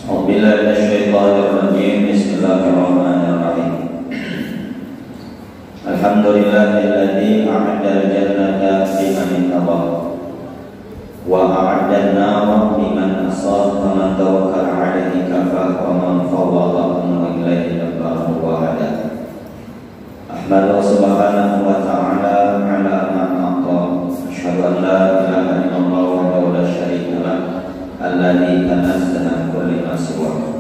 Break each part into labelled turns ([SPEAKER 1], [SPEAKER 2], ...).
[SPEAKER 1] A'udzubillahi minasyaitonir rajim. Bismillahirrahmanirrahim. Alhamdulillahilladzi a'adda al-jannata liman ittaba wa a'adda an-nara liman asa faman tawakkala 'alaihi kafa wa man fawwada amrahu ilaihi dabbahu wa hada. Ahmadu subhanahu wa ta'ala 'ala ma a'ta. Asyhadu an la ilaha illallah wahdahu la syarika lah alladzi tanazzaha kulli ma siwa.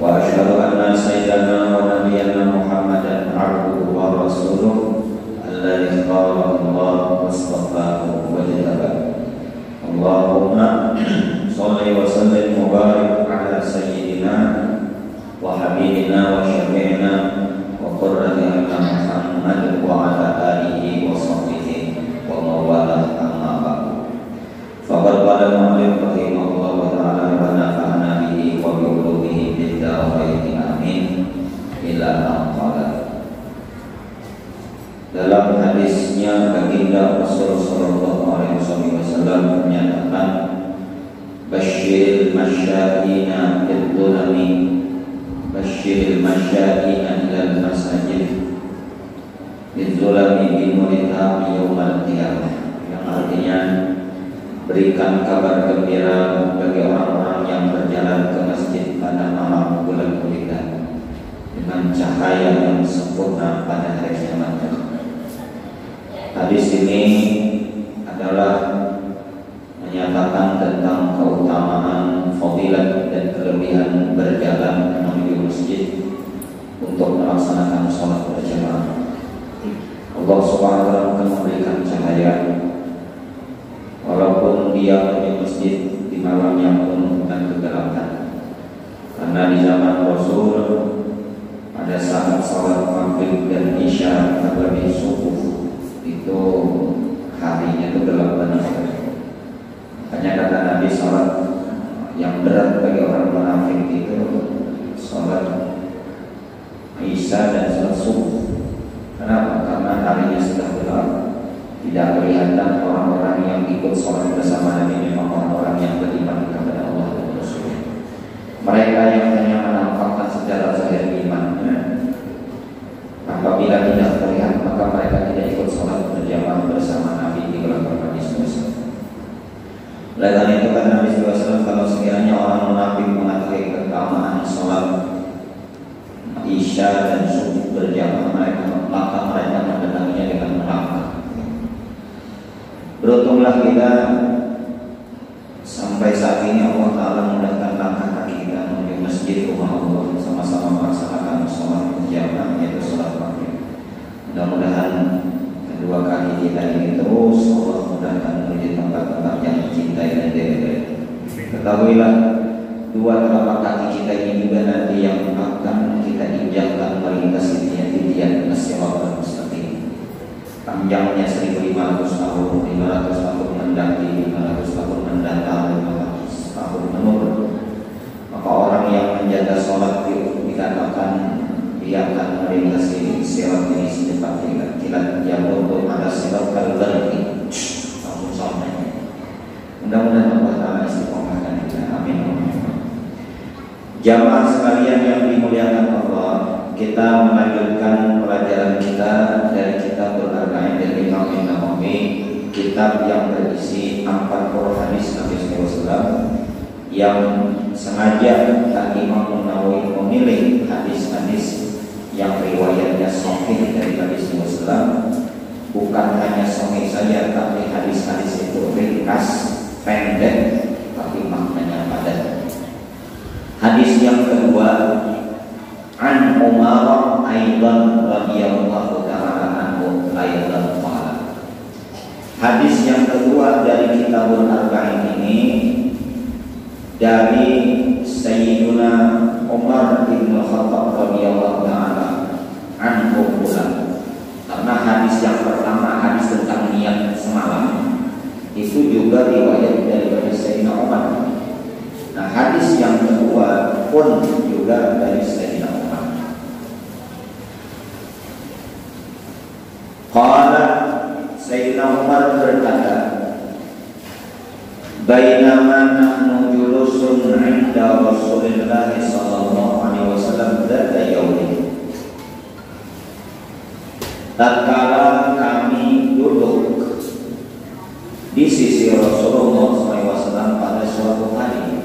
[SPEAKER 1] Wa asyhadu anna sayyidana wa nabiyyana Muhammadan 'abduhu wa rasuluh alladzi ikhtarahu Allah wastafahu wa jadabahu. Allahumma shalli wa sallim wa barik ala sayyidina wa habibina wa syafi'ina wa qurrati a'yunina Muhammad wa ala alihi wa sahbihi wa mawalah amma ba'du. Faqad qala al-mu'allif rahimahullahu ta'ala wa nafa'ana bihi wa bi ulumihi fid dharain amin ila al-qala. Dalam hadisnya baginda Rasulullah sallallahu alaihi wasallam menyatakan basyiril masya'ina bid-dhulami basyiril masya'ina ilal masajid bid-dhulami binurita yaumal qiyamah, yang artinya berikan kabar gembira bagi orang-orang yang berjalan ke masjid pada malam bulan gulita dengan cahaya yang sempurna pada hari kiamat. Hadis ini adalah menyatakan tentang keutamaan, fadilat dan kelebihan berjalan menuju masjid untuk melaksanakan sholat berjamaah. Allah Subhanahu wa taala akan memberikan cahaya walaupun dia menuju masjid di malam yang penuh dengan kegelapan. Karena di zaman Rasul pada saat sholat maghrib dan isya terlebih subuh itu harinya itu gelap benar. Makanya kata Nabi, sholat yang berat bagi orang munafik itu sholat isya dan sholat subuh. Kenapa? Karena harinya sudah gelap, tidak kelihatan orang-orang yang ikut sholat bersama Nabi memang orang-orang yang beriman kepada Allah dan Rasul. Mereka yang hanya menampakkan secara zahir imannya, apabila tidak terlihat maka mereka tidak ikut sholat berjamaah bersama Nabi di gelanggang Nabi SAW. Oleh karena itu kan Nabi SAW, kalau sekiranya orang munafik mengetahui keutamaan sholat isya dan subuh berjamaah maka mereka mendatanginya dengan melangkah. Beruntunglah kita sampai saat ini Allah Ta'ala mudahkan langkah kaki kita menuju masjid rumah Allah, sama-sama melaksanakan sholat berjamaah, yaitu sholat maghrib. Mudah-mudahan kedua kaki kita ini terus Allah mudahkan menuju tempat-tempat yang dicintai dan diridhai. Ketahuilah, dua telapak kaki kita ini juga nanti yang akan kita injakkan melintasi titian as-siratal mustaqim. Panjangnya 1500 tahun, 500 tahun mendaki, 500 tahun mendatang, 500 tahun menurun. Maka orang yang menjaga sholat dikatakan dia akan melintasi sirat ini secepat kilat yang untuk ada sirat kalbarki. Mudah-mudahan Allah Ta'ala istiqomahkan kita. Amin. Jamaah sekalian yang dimuliakan Allah, kita melanjutkan pelajaran kita dari Kitabul Arba'in dari Imam Nawawi, kitab yang berisi 40 hadis Nabi SAW, yang sengaja Imam Nawawi memilih hadis-hadis yang riwayatnya sahih dari Nabi SAW. Bukan hanya sahih saja, tapi hadis-hadis itu ringkas, pendek, tapi maknanya padat. Hadis yang kedua, an Umar aidan radhiyallahu ta'ala anhu aidan qala. Hadis yang kedua dari Kitabul Arba'in ini dari Sayyiduna Umar bin Khattab radhiyallahu ta'ala anhu pula. Karena hadis yang pertama, hadis tentang niat semalam, itu juga riwayat dari Sayyidina Umar. Nah, hadis yang kedua pun juga dari Sayyidina Umar. Qala, Sayyidina Umar berkata, bainama nahnu julusun 'inda inda Rasulillah sallallahu alaihi wasallam dzata yaumin. Tatkala kami duduk di sisi Rasulullah SAW pada suatu hari,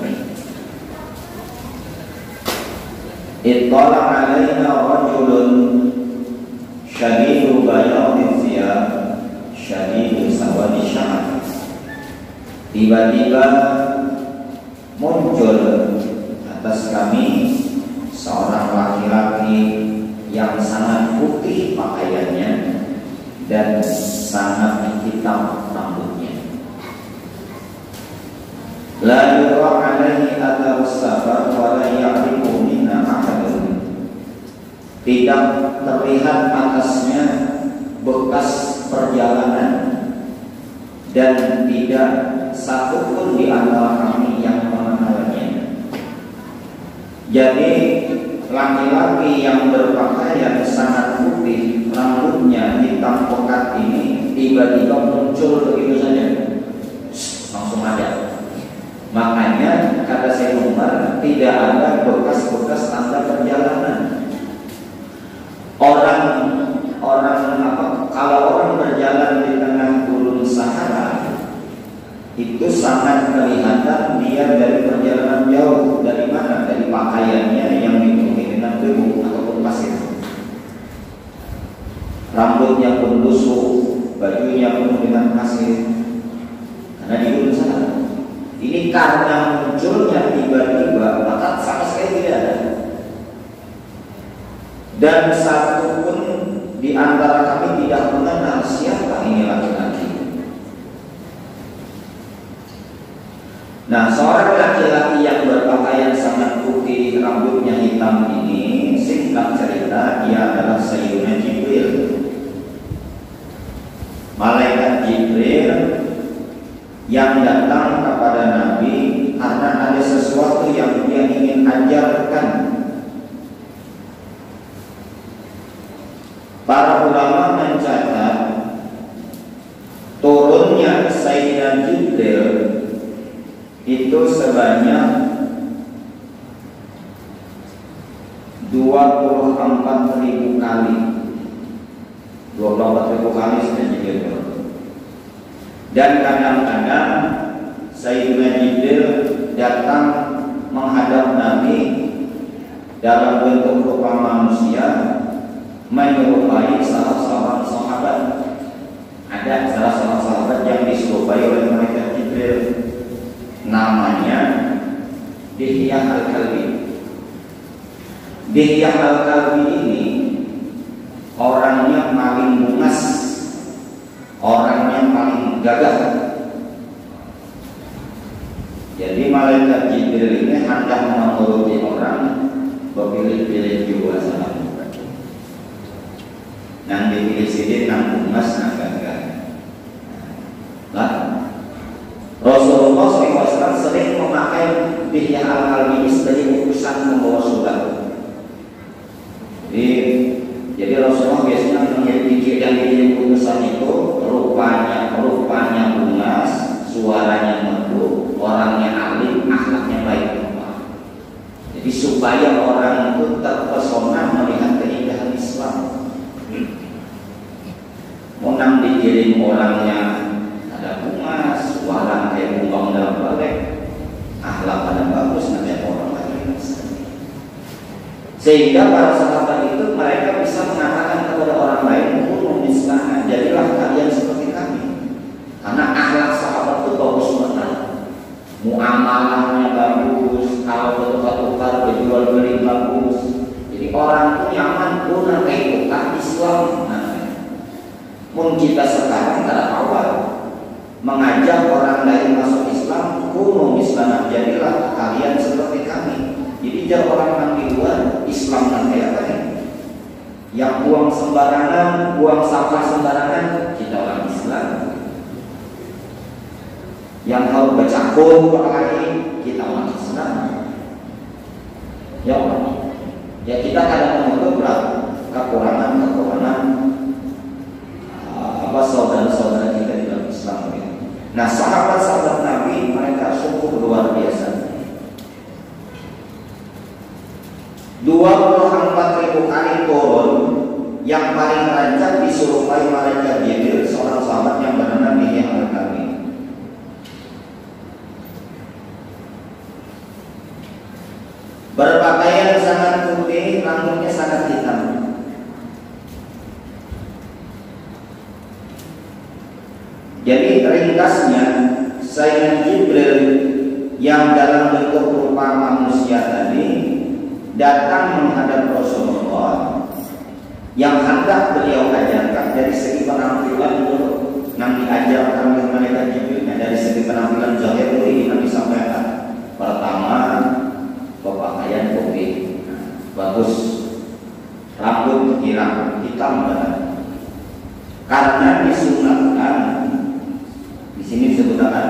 [SPEAKER 1] ittala alaina rajulun syadidu bayadil thiyab syadidu sawadi sya'ar. Tiba-tiba muncul atas kami seorang laki-laki yang sangat putih pakaiannya dan sangat hitam rambutnya. La yura alaihi atharus safar wa la ya'rifu minna ahadun. Tidak terlihat atasnya bekas perjalanan dan tidak satu pun di antara kami yang mengenalnya. Jadi laki-laki yang berpakaian sangat putih, rambutnya hitam pekat ini tiba-tiba muncul begitu saja, langsung ada. Makanya kata Syekh Umar, tidak ada bekas-bekas tanda perjalanan. Kalau orang berjalan di tengah gurun Sahara, itu sangat kelihatan dia dari perjalanan jauh. Dari mana? Dari pakaiannya yang dipenuhi dengan debu ataupun pasir. Rambutnya pun lusuh, bajunya penuh dengan pasir, karena di gurun Sahara. Ini karena munculnya tiba-tiba, maka sama sekali tidak ada. Dan satu pun di antara kami tidak mengenal siapa ini laki-laki. Nah, seorang laki-laki yang berpakaian sangat putih, rambutnya hitam ini, singkat cerita, dia adalah Sayyidina Jibril. Malaikat Jibril yang datang kepada Nabi karena ada sesuatu yang dia ingin ajarkan. Para ulama mencatat turunnya Sayyidina Jibril itu sebanyak 24.000 kali. 24.000 kali Sayyidina Jibril turun. Dan kadang-kadang Sayyidina Jibril datang menghadap Nabi dalam bentuk rupa manusia, menyerupai salah seorang sahabat. Ada salah seorang sahabat yang diserupai oleh malaikat Jibril, namanya Dihyah Al-Kalbi. Dihyah Al-Kalbi ini orangnya paling bungas, orangnya paling gagah. Jadi malaikat Jibril ini hendak menuruti orang, berpilih-pilih juga sama. Nang dipilih sidin, nang bungas, nang gagah. Nah, Rasulullah SAW sering memakai Dihyah Al-Kalbi sebagai utusan membawa surat. Jadi Rasulullah biasanya menjadi yang dikirim utusan itu rupanya bungas, suaranya merdu, orangnya alim, akhlaknya baik. Jadi supaya orang itu terpesona melihat keindahan Islam. Menang dikirim orangnya ada bungas, suara kayak bumbang dalam balik, akhlak pada bagus, nanti orang lain. Sehingga para sahabat itu mereka bisa mengatakan kepada orang lain, "Kunu mislana, jadilah kalian seperti kami." Karena akhlak sahabat itu bagus banget. Muamalahnya bagus, kalau bertukar-tukar berjual beli bagus. Jadi orang itu nyaman guna kehidupan Islam. Mungkin kita sekarang pada awal mengajak orang lain masuk Islam, kunu mislana, jadilah kalian seperti kami. Jadi jauh orang di luar Islam nanti apa nih? Yang buang sembarangan, buang sampah sembarangan, kita orang Islam. Yang harus bercampur berkelahi, kita orang Islam. Ya Allah. Ya kita kadang menutup kekurangan saudara-saudara kita di dalam Islam. Nah, sahabat-sahabat Nabi mereka sungguh luar biasa. 1000 kali turun, yang paling rancak disurupai malaikat Jibril, seorang sahabat yang bernama Bihi al-Kalbi. Berpakaian sangat putih, rambutnya sangat hitam. Jadi ringkasnya, Sayyidina Jibril yang dalam bentuk rupa manusia tadi datang menghadap Rasulullah yang hendak beliau ajarkan dari segi penampilan itu. Nabi ajarkan oleh malaikat Jibril dari segi penampilan zahir ini Nabi sampaikan. Pertama, berpakaian putih, bagus, rambut hitam, karena disunatkan. Di sini disebutkan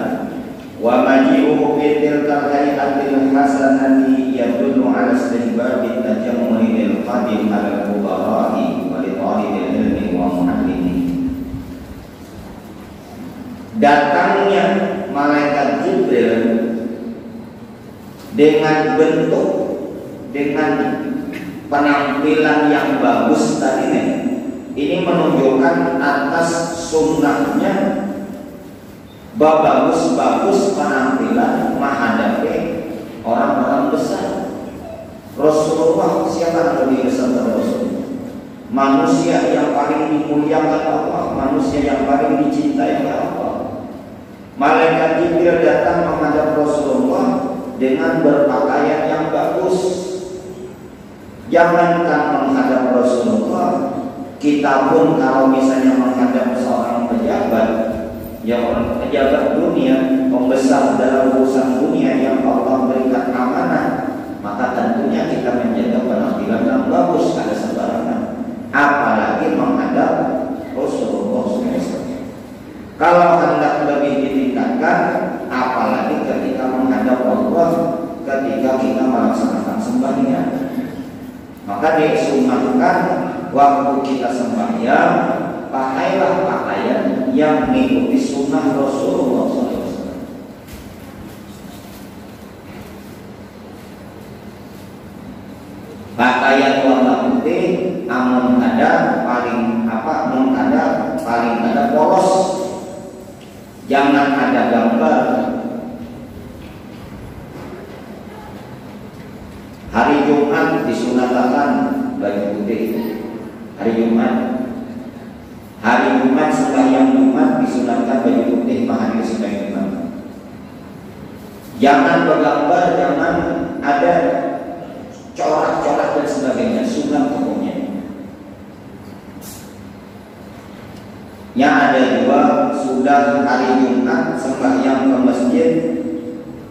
[SPEAKER 1] wa maji'uhu fi tilkal hay'atil hasanati yadullu 'ala istihbabi tajammuli lil qadim 'ala al-fuqara'i wa li talibil ilmi wa mu'allimi. Datangnya malaikat Jibril dengan bentuk, dengan penampilan yang bagus tadi ini menunjukkan atas sunnahnya bagus-bagus penampilan menghadapi orang-orang besar. Rasulullah siapa yang lebih besar dari Rasulullah? Manusia yang paling dimuliakan Allah, manusia yang paling dicintai oleh Allah. Malaikat Jibril datang menghadap Rasulullah dengan berpakaian yang bagus. Jangankan menghadap Rasulullah, kita pun kalau misalnya menghadap seorang pejabat, ya orang pejabat dunia, pembesar dalam urusan dunia yang Allah berikan amanah, maka tentunya kita menjaga penampilan yang bagus, ada sembarangan. Apalagi menghadap Rasulullah SAW. Kalau hendak lebih ditingkatkan, apalagi ketika menghadap Allah, ketika kita melaksanakan sembahyang, maka disunahkan waktu kita sembahyang, pakailah pakaian yang mengikuti sunnah Rasulullah SAW. Pakaian warna putih, namun ada paling polos. Jangan ada gambar. Hari Jumat disunahkan baju putih. Hari Jumat sembahyang Jumat disunahkan baju putih menghadiri sembahyang Jumat. Jangan bergambar, jangan ada corak-corak dan sebagainya, sunah hukumnya. Yang ada juga sudah hari Jumat sembahyang ke masjid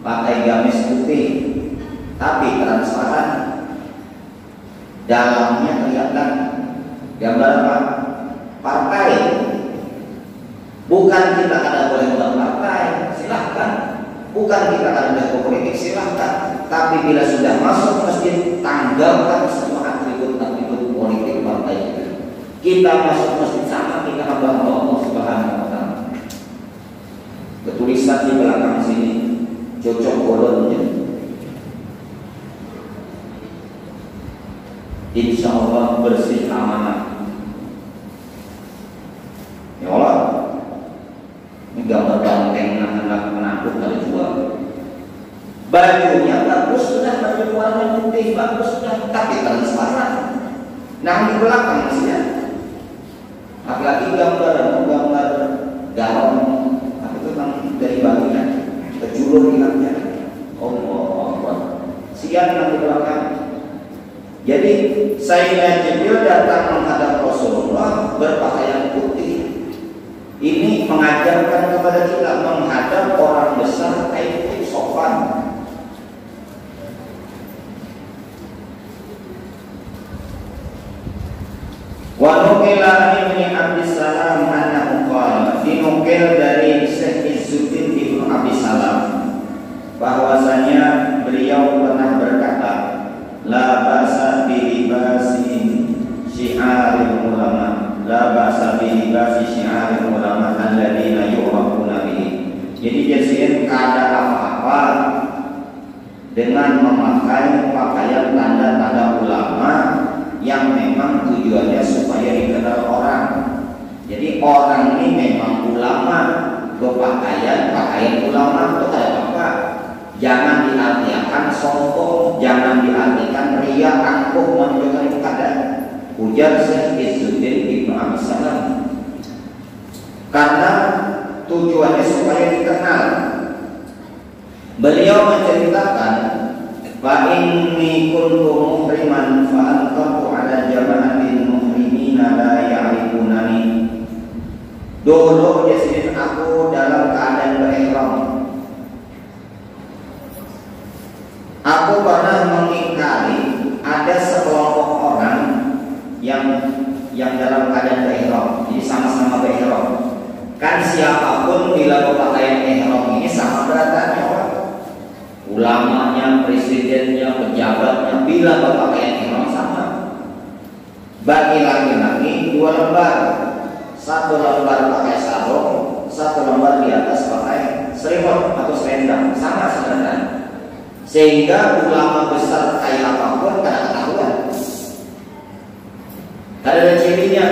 [SPEAKER 1] pakai gamis putih tapi transparan, dalamnya kelihatan gambar apa? Partai. Bukan kita kada boleh berpartai, silahkan. Bukan kita kada boleh berpolitik, silahkan. Tapi bila sudah masuk masjid, tanggalkan semua atribut-atribut politik partai kita. Kita masuk masjid sama kita hamba Allah Subhanahu wa Ta'ala. Ketulisan di belakang sini cocok bolonnya. Insya Allah bersih amanah. Ya Allah, ini gambar banteng anak menakut kali jual. Bajunya bagus sudah, baju warna putih bagus sudah, tapi transparan. Nah di belakang masih apalagi gambar garam, itu kan dari bagian kejulur hilangnya. Allah, siang nanti belakang. Jadi Sayyidina Jibril datang menghadap Rasulullah berpakaian putih. Ini mengajarkan kepada kita menghadap orang besar itu sopan. Wa nukila Ibnu Abdissalam annahu qala, dinukil dari Syekh Izzuddin Ibnu Abdissalam bahwasanya beliau pernah berkata, la ba'sa bi libasi syi'aril ulama, la ba'sa bi libasi syi'aril ulama alladziina yu'rafuna bihi. Jadi jadikan kada apa-apa dengan memakai pakaian tanda-tanda ulama yang memang tujuannya supaya dikenal orang. Jadi orang ini memang ulama, pakaian ulama itu apa? Jangan diartikan sombong, jangan diartikan ria, angkuh, menunjukkan keadaan. Ujar Syekh Izzuddin Ibnu Abi Salam. Karena tujuannya supaya dikenal. Beliau menceritakan, fa inni kuntu muhriman fa anqatu ala jama'atin muhrimina la ya'rifunani. Dulu di sini aku dalam keadaan berihram. Aku pernah mengingkari ada sekelompok orang yang dalam keadaan berihram. Jadi sama-sama berihram. Kan siapapun bila berpakaian ihram ini sama beratnya orang. Ulamanya, presidennya, pejabatnya, bila berpakaian ihram sama. Bagi laki-laki 2 lembar, 1 lembar pakai sarung, 1 lembar di atas pakai selimut atau selendang, sama sebenarnya. Sehingga ulama besar kayak apapun tidak ketahuan. Ada cirinya.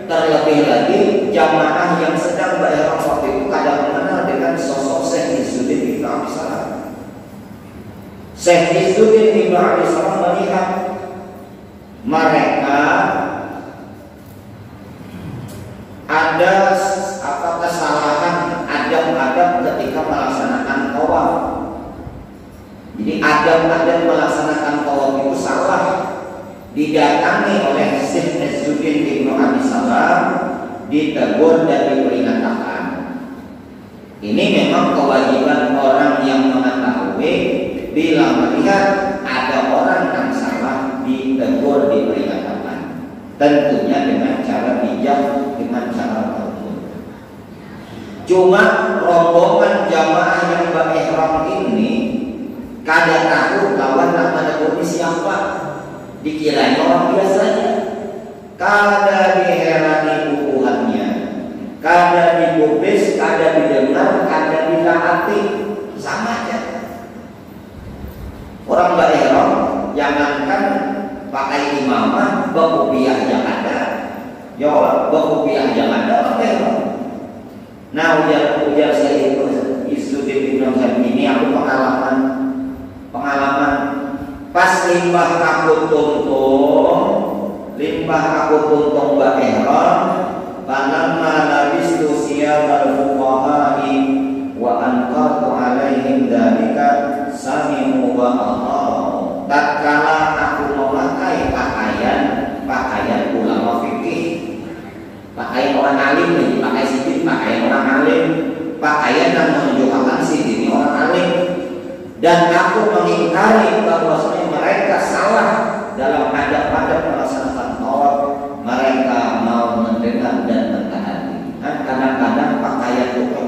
[SPEAKER 1] Terlebih lagi jamaah yang sedang berihram waktu itu kadang mengenal dengan sosok Syekh Izzuddin Ibnu Abi Salam. Syekh Izzuddin Ibnu Abi Salam melihat mereka ada kesalahan adab-adab ketika melaksanakan tawaf. Jadi adab-adab melaksanakan tawaf itu salah. Didatangi oleh Syekh Izzuddin Ibnu Abi Salam, ditegur dan diperingatkan. Ini memang kewajiban orang yang mengetahui bila melihat ada orang yang salah, ditegur, diperingatkan. Tentunya dengan cara bijak, dengan cara tegur. Cuma rombongan jamaah yang berihram ini kada tahu lawan nama negeri siapa. Dikirain orang biasanya, kada diherani pukuhannya, kada digubris, kada didengar, kada ditaati, sama aja. Orang berihram jangankan pakai imamah, berkopiah aja ada, jawab berkopiah aja ada orang berihram. Nah ujar saya Izzuddin Ibnu Abi Salam ini aku pengalaman. Pas limbah aku tuntung berihram, falamma labistu siyabal fuqaha'i wa anqartu alaihim dzalika sami'u wa ata'u. Tatkala aku memakai pakaian ulama fikih, pakaian orang alim nih, pakaian orang alim, pakaian yang menunjukkan ini orang alim. Dan aku mengingkari bahwasanya mereka salah dalam adab-adab melaksanakan tawaf. Mereka mau mendengar dan mentaati. Kan kadang-kadang pakaian itu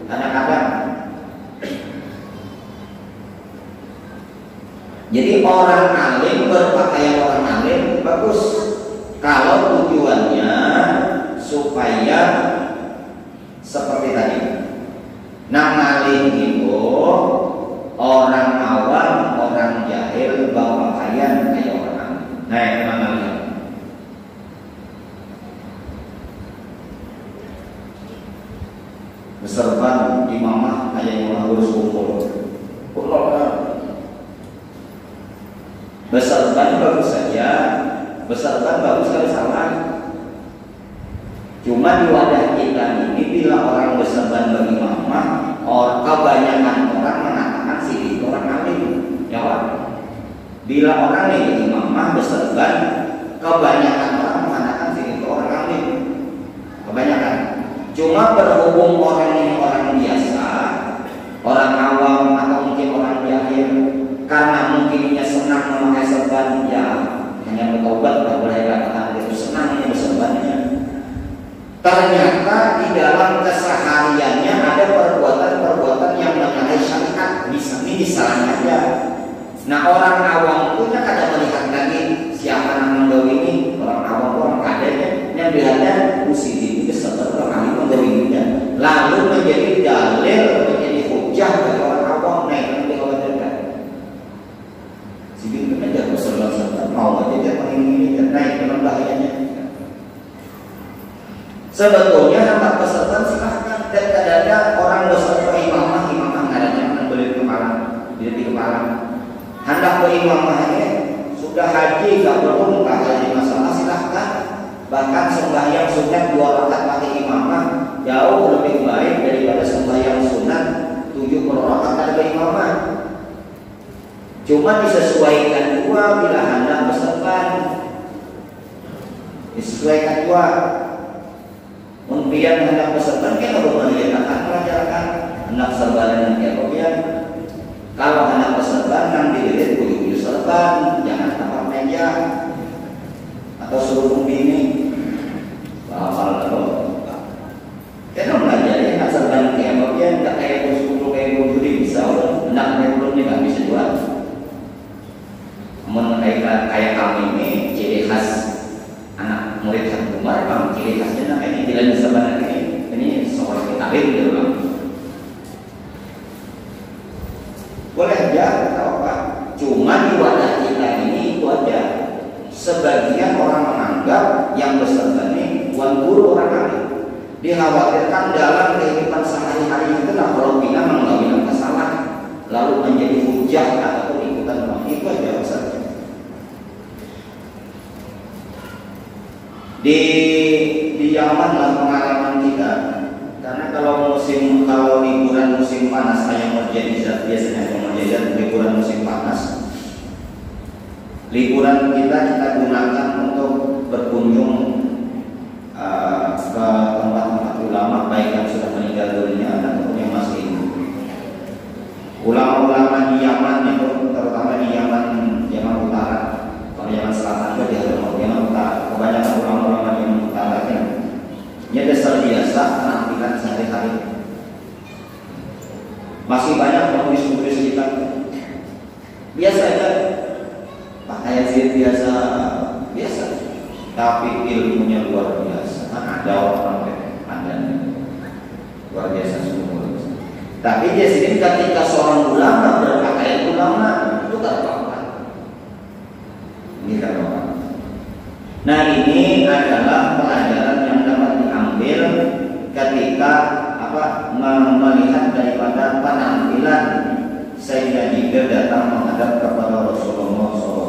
[SPEAKER 1] kadang-kadang. Jadi orang alim berpakaian orang alim bagus kalau tujuannya supaya seperti tadi. Nah, alim itu orang awam, orang jahil bawa pakaian kayak orang alim. Nah, memang alim. Beserban imamah kayak yang harus kumpul. Beserban bagus saja, beserban bagus kalau salah. Cuma di wadah kita ini bila orang beserban berimamah, kebanyakan orang mengatakan sih itu orang alim, ya Pak. Bila orang yang imamah beserban, kebanyakan orang mengatakan sih itu orang alim, kebanyakan. Cuma berhubung orang ini orang biasa, orang awam atau mungkin orang jahil, karena mungkin dia senang memakai serban, ya hanya bertobat, tak boleh katakan itu senangnya berserbannya. Ternyata di dalam kesehariannya ada perbuatan-perbuatan yang menyalahi syariat, misalnya disalahnya aja. Nah orang awam itu kadang melihat lagi siapa yang menggawini, orang awam orang kadanya yang dilihatnya ini beserta orang alim menggawininya, lalu menjadi dalil, menjadi hujah bagi orang awam. Nah itu yang dikhawatirkan. Jadi kita jangan serba-serba mau aja dia menginginkan. Sebetulnya hendak peserta silahkan, dan kadang-kadang orang beserta imamah ngadanya beli di kepala. Hendak berimamahnya sudah haji, gak perlu muka haji masalah, silahkan. Bahkan sembahyang sunat 2 rakaat pakai imamah jauh lebih baik daripada sembahyang sunat 7 rakaat tanpa imamah. Cuma disesuaikan dua bila hendak peserta, disesuaikan dua. Kemudian hendak peserta kita akan pelajaran hendak serban yang kemudian kalau hendak peserta nanti dilihat kuyu serban, jangan tapak meja atau suruh membini hafal kalau kita belajar ya hendak serban kayak kemudian tidak kayak kumpul kayak judi bisa hendak kumpulnya nggak bisa jual. Namun kayak kami ini ciri khas anak murid satu Umar, bang ciri khasnya ini tidak bisa banget ini seorang kita gitu bang. Boleh aja atau apa? Cuma di wadah kita ini itu aja. Sebagian orang menganggap yang beserta ini tuan guru orang alim. Dikhawatirkan dalam kehidupan sehari-hari itu nah kalau kita mengambil kesalahan lalu menjadi hujah ataupun ikutan orang itu aja besar. Di Yaman lah pengalaman kita, karena kalau liburan musim panas yang terjadi biasanya liburan musim panas, liburan kita gunakan untuk berkunjung ke tempat-tempat ulama baik yang sudah meninggal dunia ataupun yang masih hidup. Ulama-ulama di Yaman itu terutama di Yaman Utara. Yaman Selatan juga di Yaman Utara, kebanyakan ulama-ulama di Yaman Utara ini dasar biasa penampilan sehari-hari. Masih banyak penulis-penulis kita biasa aja, pakaian sih biasa, tapi ilmunya luar biasa. Ada orang ada luar biasa semua. Tapi di sini ketika seorang ulama berpakaian ulama itu tak apa-apa. Nah ini adalah pelajaran yang dapat diambil ketika melihat daripada penampilan Sayyidina Jibril datang menghadap kepada Rasulullah SAW.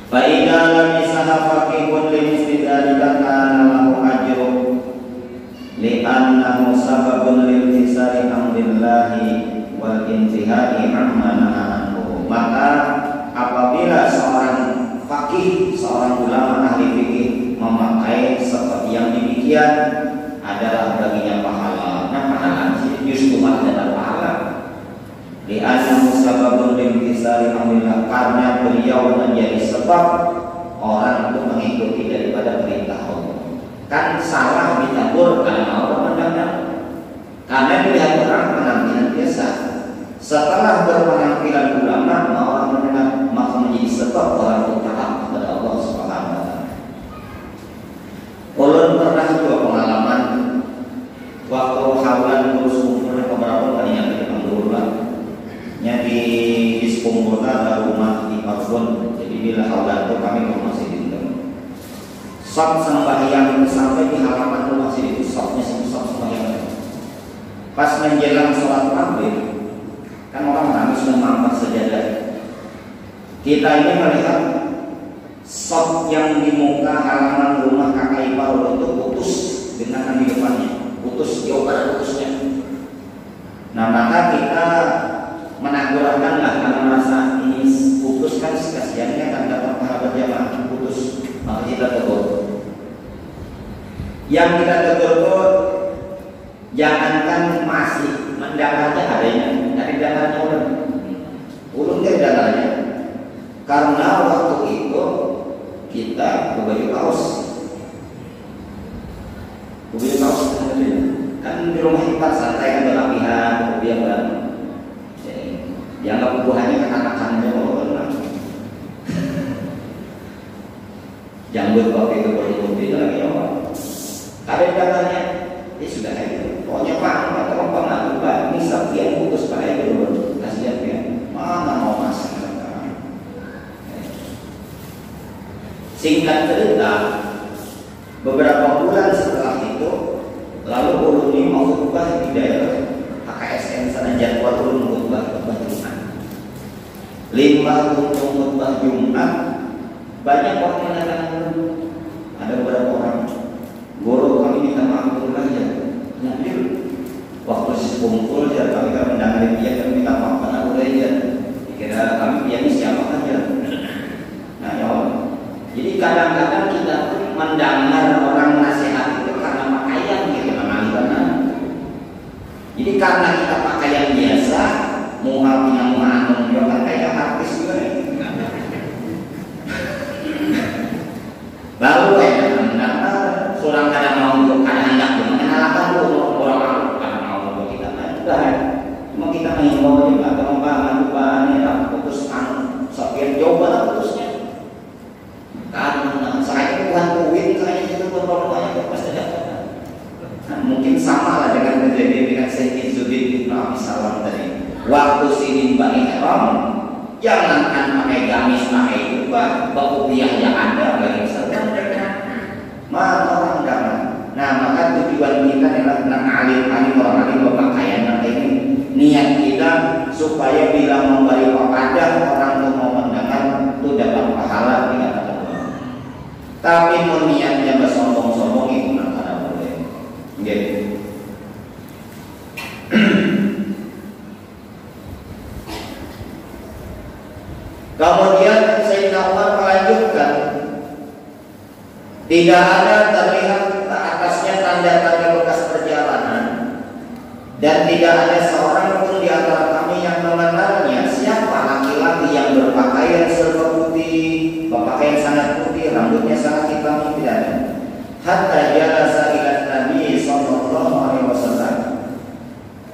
[SPEAKER 1] Fa'idha lam yasaha faqihun limistidalika kana lahu ajru li'annahu sababun limtisari amrillahi wal intihai amma nahanhu. Maka apabila seorang faqih, seorang ulama ahli fikih memakai seperti yang demikian adalah baginya pahala. Nah pahala justru adalah pahala. Li'annahu sababun limtisari amrillah, karena beliau menjadi sebab orang untuk mengikuti daripada perintah Allah. Kan salah ditegur karena Allah mendengar, karena dilihat orang penampilan biasa. Setelah berpenampilan ulama orang mendengar, maka menjadi sebab orang untuk taat kepada Allah Subhanahu wa taala. Ulun pernah juga pengalaman waktu haulan ngurus umur beberapa kali yang kita berulang. Di Sekumbota ada rumah di Pabon. Jadi bila haulan itu kami ke rumah sini. Sop sembahyang sampai di halaman rumah sini itu sopnya sop sembahyang. Pas menjelang sholat maghrib, kan orang kami sudah mampat sejadah. Kita ini melihat sop yang di muka halaman rumah kakak ipar itu putus dengan di depannya, putus jauh pada putusnya. Nah maka kita menagurkanlah karena merasa ini putus kan kasihannya kan datang para berjamaah putus, maka kita tegur. Yang kita tegur itu jangankan masih mendakarnya adanya, dari dakarnya ulun dari dakarnya, karena waktu itu kita beli kaos kan di rumah kita santai kan berlatihan kemudian kan dianggap buahnya kekanakannya jambut waktu itu berhenti lagi orang ada dakarnya sudah kayak gitu pokoknya pak tolong pak ini sekian putus pak itu dulu kasihan ya mana mau masak
[SPEAKER 2] Singkat cerita, beberapa bulan setelah itu, lalu ulun mau khutbah di daerah HKSN sana jadwal ulun khutbah Jumat. Limbah untuk khutbah Jumat, banyak orang yang datang. Ada beberapa orang, guru kami minta maaf dulu aja. Nanti waktu kumpul ya kami kan mendengar dia kami minta maaf karena udah ya. Kira kami ini siapa aja. Nah ya. Jadi kadang-kadang kita mendengar orang nasihat itu karena pakaian gitu mengalihkan. Jadi karena kita pakaian biasa, mual punya mual kan kayak artis juga. Lalu mendengar seorang kadang mau untuk kadang hendak mengenalkan dulu orang kadang mau untuk kita kan. Cuma kita mengimbau juga kembangan ini putus sekian jauh banget putusnya. Karena saya itu bukan kuit, saya itu banyak pasti ada. Nah, mungkin sama lah dengan kejadian dengan Sayyid Zubair bin Abi Salam tadi. Waktu sini bani ihram, jangan pakai gamis, pakai jubah, bakupiah yang ada lagi sedang. Mana orang jangan. Nah, maka tujuan kita adalah tentang alim orang alim berpakaian ini. Niat kita supaya bila memberi kepada orang yang mau mendengar itu dapat pahala tidak ada. Tapi niatnya bersombong-sombong itu nggak ada boleh. Gitu. Kemudian Sayyidina Umar melanjutkan, tidak ada terlihat ke atasnya tanda-tanda bekas perjalanan dan tidak ada seorang pun di antara kami yang mengenalnya siapa laki-laki yang berpakaian serba putih, berpakaian sangat putih, rambutnya sangat hitam, tidak ada. Hatta jalasa ila Nabi sallallahu alaihi wasallam,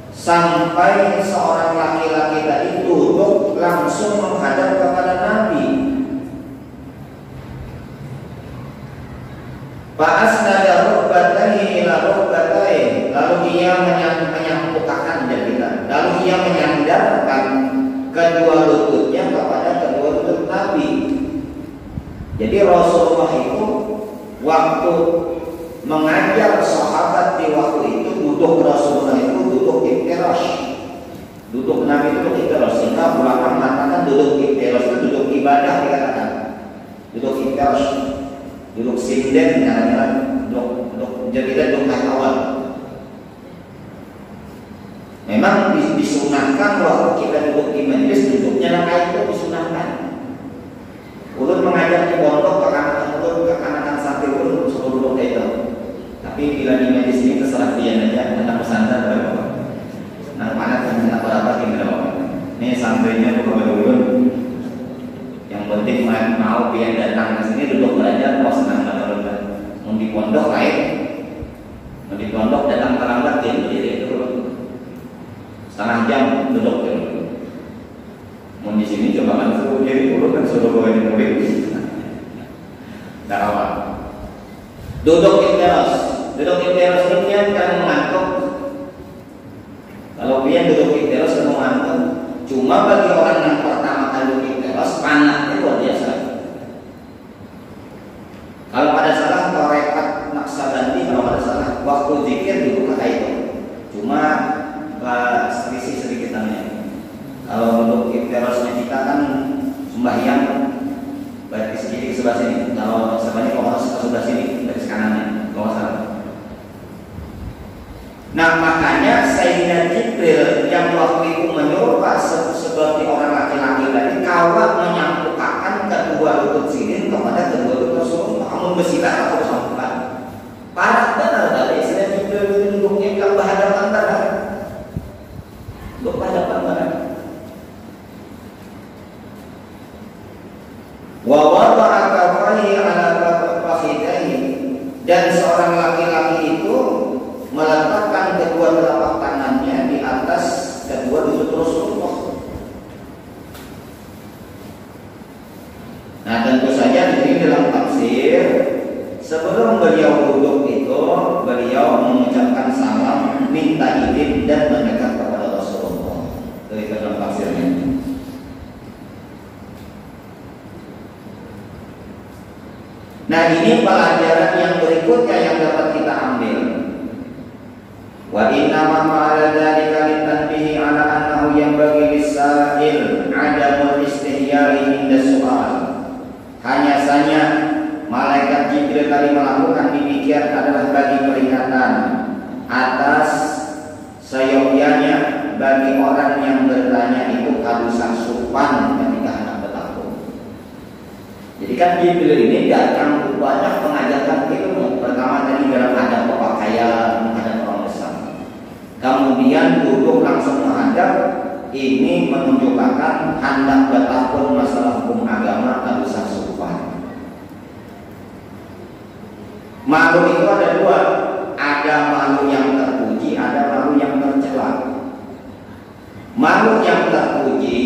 [SPEAKER 2] sampai seorang laki-laki tadi duduk langsung menghadap kepada Nabi. Fa'asnada rukbatayhi ila rukbatayhi, lalu ia menyangkutkan jadilah, lalu ia menyandarkan kedua lututnya kepada kedua lutut Nabi. Jadi Rasulullah itu waktu mengajar sahabat di waktu itu duduk Rasulullah itu duduk iftirash. Duduk Nabi itu duduk iftirash. Sehingga ulama mengatakan duduk iftirash itu duduk ibadah dikatakan. Duduk iftirash, duduk sinden namanya, duduk jadi duduk awal. Memang disunahkan waktu kita duduk di majelis duduknya kayak itu disunahkan. Ulun mengajar di pondok kekanak-kanakan santri ulun suruh duduk kayak itu. Tapi bila di majelis ini terserah dia aja, anak pesantren berapa? Nah mana kan apa tinggal. Ini santrinya bukan ulun. Yang penting mau biar datang ke sini duduk belajar, mau senang banget. Mau di pondok lain, mau di pondok datang terlambat dia berdiri itu setengah jam duduk dulu. Mau di sini coba kan suruh jadi dulu kan suruh bawa di murid. Dakwah. Duduk di teras ini kan mengantuk. Kalau dia duduk di teras kan mengantuk. Cuma bagi orang yang pertama kali duduk di teras panasnya luar biasa. Kalau pada salah Torekat Naksabandi, kalau pada salah waktu zikir duduk kayak itu. Cuma selisih sedikit namanya. Kalau untuk terasnya kita kan sembahyang berarti sedikit ke sebelah sini. Kalau sebenarnya kalau ke sebelah sini dari kanannya, kalau salah. Nah makanya Sayyidina Jibril yang waktu itu menyerupa seperti orang laki-laki tadi, kawat menyampukkan kedua lutut sini kepada kedua lutut Rasulullah. Kamu bersila atau bersambungkan? Parah benar tadi Sayyidina Jibril duduknya ke hadapan tanah. Berhadapan mana? Wa wada'a kafaihi ala fakhidaihi, dan seorang laki-laki itu meletakkan kedua telapak tangannya di atas kedua lutut Rasulullah. Nah tentu saja di sini dalam tafsir Nah, ini pelajaran yang berikutnya yang dapat kita ambil. Wa inna ma fa'ala dzalika litanbihi 'ala annahu yanbaghi lis-sa'il 'adamul istihya'i inda su'al. Hanya saja malaikat Jibril tadi melakukan demikian adalah bagi peringatan atas seyogyanya bagi orang yang bertanya itu harusan sopan ketika hendak bertakwa. Jadi kan Jibril ini datang banyak mengajarkan ilmu. Pertama tadi dalam adab berpakaian, menghadap orang besar. Kemudian duduk langsung menghadap, ini menunjukkan hendak bertakwa masalah hukum agama harusan sopan. Makhluk itu ada dua, ada makhluk yang terpuji, ada makhluk yang tercela. Makhluk yang terpuji,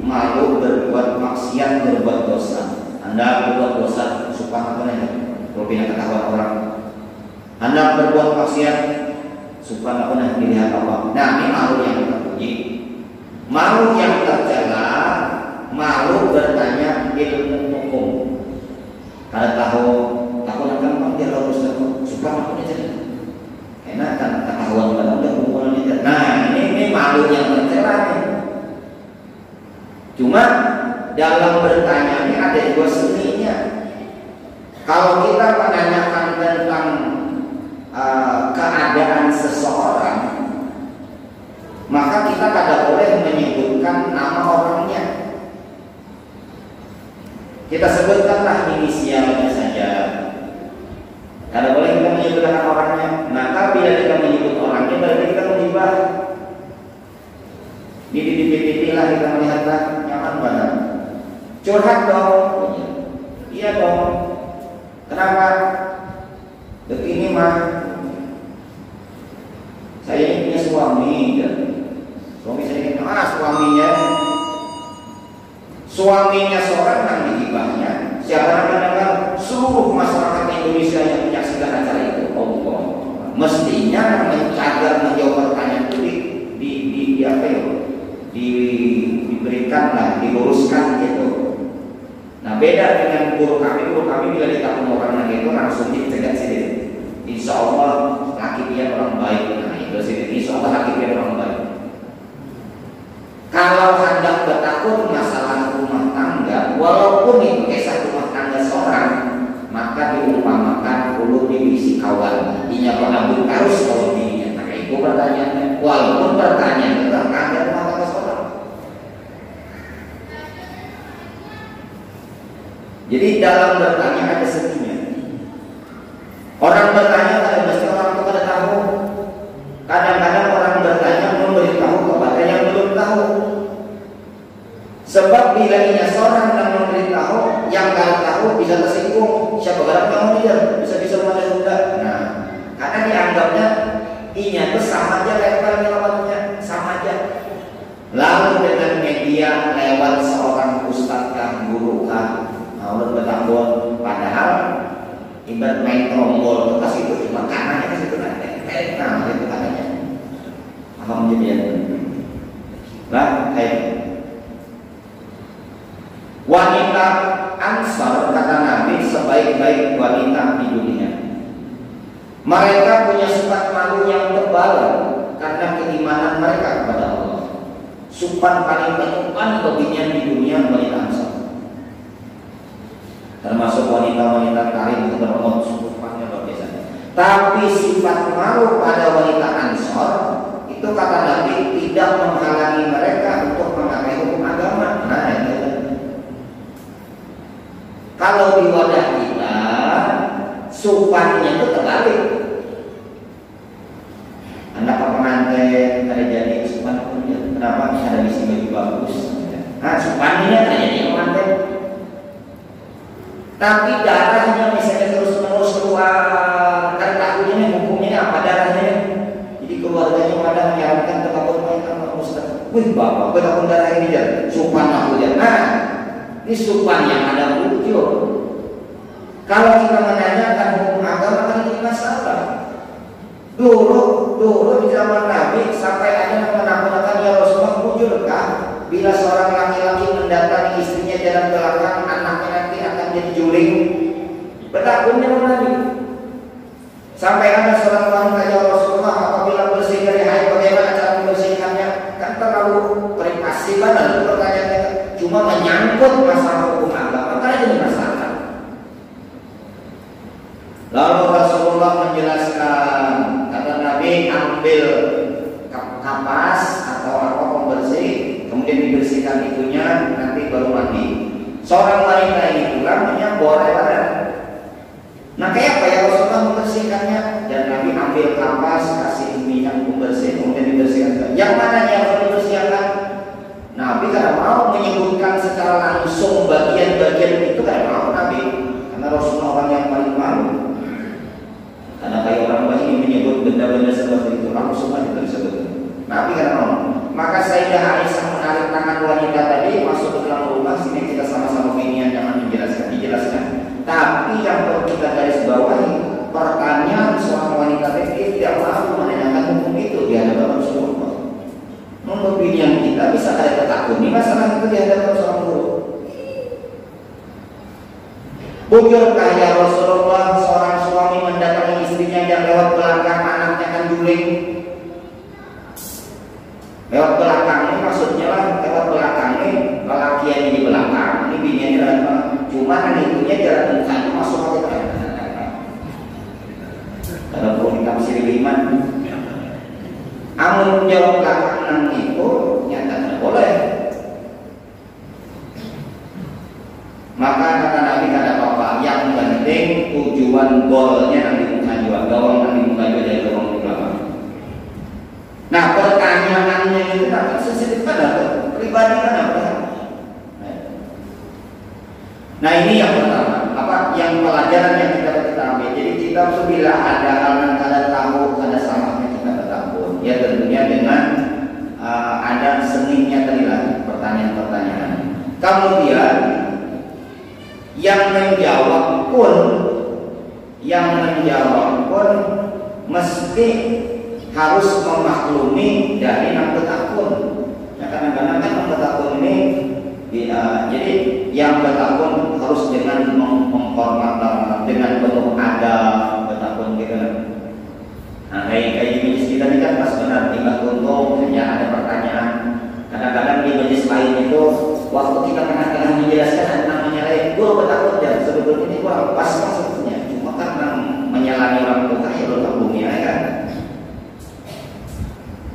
[SPEAKER 2] makhluk berbuat maksiat, berbuat dosa. Anda berbuat dosa, sopan apa nih? Rupanya ketahuan orang. Anda berbuat maksiat, sopan apa nih? Dilihat apa? Nah, ini makhluk yang terpuji. Makhluk yang tercela, makhluk bertanya ilmu hukum. Kada tahu kan dia harus suka apa aja. Enak kan ketahuan kan udah kumpulan itu. Nah, ini makhluk yang tercela nih. Cuma dalam bertanya ini ada dua seninya. Kalau kita menanyakan tentang keadaan seseorang, maka kita tidak boleh menyebutkan nama orangnya. Kita sebutkanlah inisialnya saja. Tidak boleh kita menyebutkan orangnya. Maka bila kita menyebut orangnya, berarti kita menghibah. Di titik-titik lah kita melihatlah nyaman banget. Curhat dong. Iya dong. Kenapa? Begini mah. Saya ini punya suami. Suami saya ini suaminya seorang yang dihibahnya. Siapa namanya? Seluruh masyarakat Indonesia yang menyaksikan acara itu. Allah. Mestinya mencagar menjawab pertanyaan itu diberikanlah, diluruskan gitu. Nah, beda dengan guru kami bila ditampung orang lagi itu langsung dicegat sini. Insya Allah laki dia orang baik. Nah, itu sini. Insya Allah laki dia orang baik. Kalau hendak bertakut masalah rumah tangga, walaupun itu kisah rumah tangga seorang, maka diumpamakan ulu divisi kawan. Dinya pengambil harus kalau dirinya. Maka itu pertanyaannya. Walaupun pertanyaan tentang tangga rumah tangga seorang. Jadi dalam bertanya ada seninya. Orang bertanya ada mesti orang itu kada tahu. Kadang-kadang orang bertanya memberitahu kepada yang belum tahu. Sebab bila ia seorang yang memberitahu, yang kada tahu bisa tersinggung. Siapa kadang kamu dia bisa mana juga. Nah, karena dianggapnya inya itu sama aja levelnya lawannya, sama aja. Lalu dengan media lewat seorang ustaz kah, guru kah, ulun bertakun, padahal ibarat main trombol itu kasih itu cuma kanannya kasih itu kan, nah itu katanya. Alhamdulillah. Nah, wanita Ansar kata Nabi sebaik-baik wanita di dunia. Mereka punya sifat malu yang tebal karena keimanan mereka kepada Allah. Sopan paling terdepan baginya di dunia wanita Ansar. Termasuk wanita-wanita karim itu beromong sopannya luar biasa. Tapi sifat malu pada wanita Ansar itu kata Nabi tidak menghalangi mereka untuk memakai hukum agama. Nah, itu. Kalau di wadah kita sopannya itu terbalik. Anak pengantin ada jadi sopan punya. Kenapa? Ada misi baju bagus. Nah, sopannya ada jadi pengantin. Tapi darahnya misalnya terus-menerus keluar, kan takutnya hukumnya apa darahnya? Jadi keluarganya pada menyarankan terkabut sama Ustaz. Wih bapak, berapa darah ini dia? Sopan aku dia. Nah, ini sopan yang ada wujud. Kalau kita menanyakan hukum agama kan ini masalah. Dulu di zaman Nabi sampai ada yang menakutkan ya Rasulullah wujudkah bila seorang laki-laki mendatangi istrinya jalan belakang anaknya nanti akan jadi juling. Bertakunnya Nabi. Sampai ada seorang wanita, ya Rasulullah, apabila bersih dari haid bagaimana cara membersihkannya? Kan terlalu privasi banget pertanyaannya. Cuma menyangkut masalah hukum agama, kan itu masalah. Lalu Rasulullah menjelaskan, kata Nabi, ambil kapas atau apa pembersih, kemudian dibersihkan itunya, nanti baru mandi. Seorang wanita ini pulang menyambor badan. Nah kayak apa ya Rasulullah membersihkannya? Dan Nabi ambil kapas, kasih minyak pembersih, kemudian dibersihkan. Yang mana yang harus dibersihkan? Nabi tidak mau menyebutkan secara langsung bagian-bagian itu, tidak mau Nabi, karena Rasulullah orang yang paling malu. Karena kayak orang banyak yang menyebut benda-benda seperti itu langsung aja tersebut. Nabi tidak mau. Maka Sayyidah Aisyah menarik tangan wanita tadi masuk ke dalam rumah. Sini kita sama-sama opinian, jangan dijelaskan. Tapi yang perlu kita garis bawahi, pertanyaan seorang wanita tadi tidak malu menanyakan hukum itu di hadapan Rasulullah. Menurut pilihan kita bisa ada ketakuni masalah itu di hadapan seorang guru. Bujurkah ya Rasulullah seorang suami mendatangi istrinya yang lewat belakang anaknya kan juling? Lewat belakang ini maksudnya lah, lewat belakang ini lelakiannya di belakang, ini bininya di belakang. Cuma kan itunya jalan mukanya masuk aja. Kalau perlu ditafsir iman, amun jawab belakang itu nyata tidak boleh. Maka kata Nabi kata apa? Yang penting tujuan golnya nanti muka juga, gawang nanti muka juga dari gawang di belakang. Nah pertanyaannya itu nanti sensitif kan apa? Pribadi kan apa? Nah ini yang pertama, apa yang pelajaran yang kita ambil. Jadi kita bila ada hal yang kada tahu, kada salahnya kita bertakun. Ya tentunya dengan ada seninya tadi lah pertanyaan-pertanyaan. Kemudian yang menjawab pun mesti harus memaklumi dari yang bertakun. Ya, kadang-kadang kan yang bertakun ini jadi yang bertakun harus dengan menghormat, dengan penuh adab bertakun gitu. Nah kayak di majelis kita ini kan pas benar tinggal tuntung hanya ada pertanyaan. Kadang-kadang di majelis lain itu waktu kita tengah-tengah menjelaskan ada namanya lain, gue bertakut ya sebetulnya ini kurang pas maksudnya. Cuma karena menyalani orang tua ya belum bumi ya kan.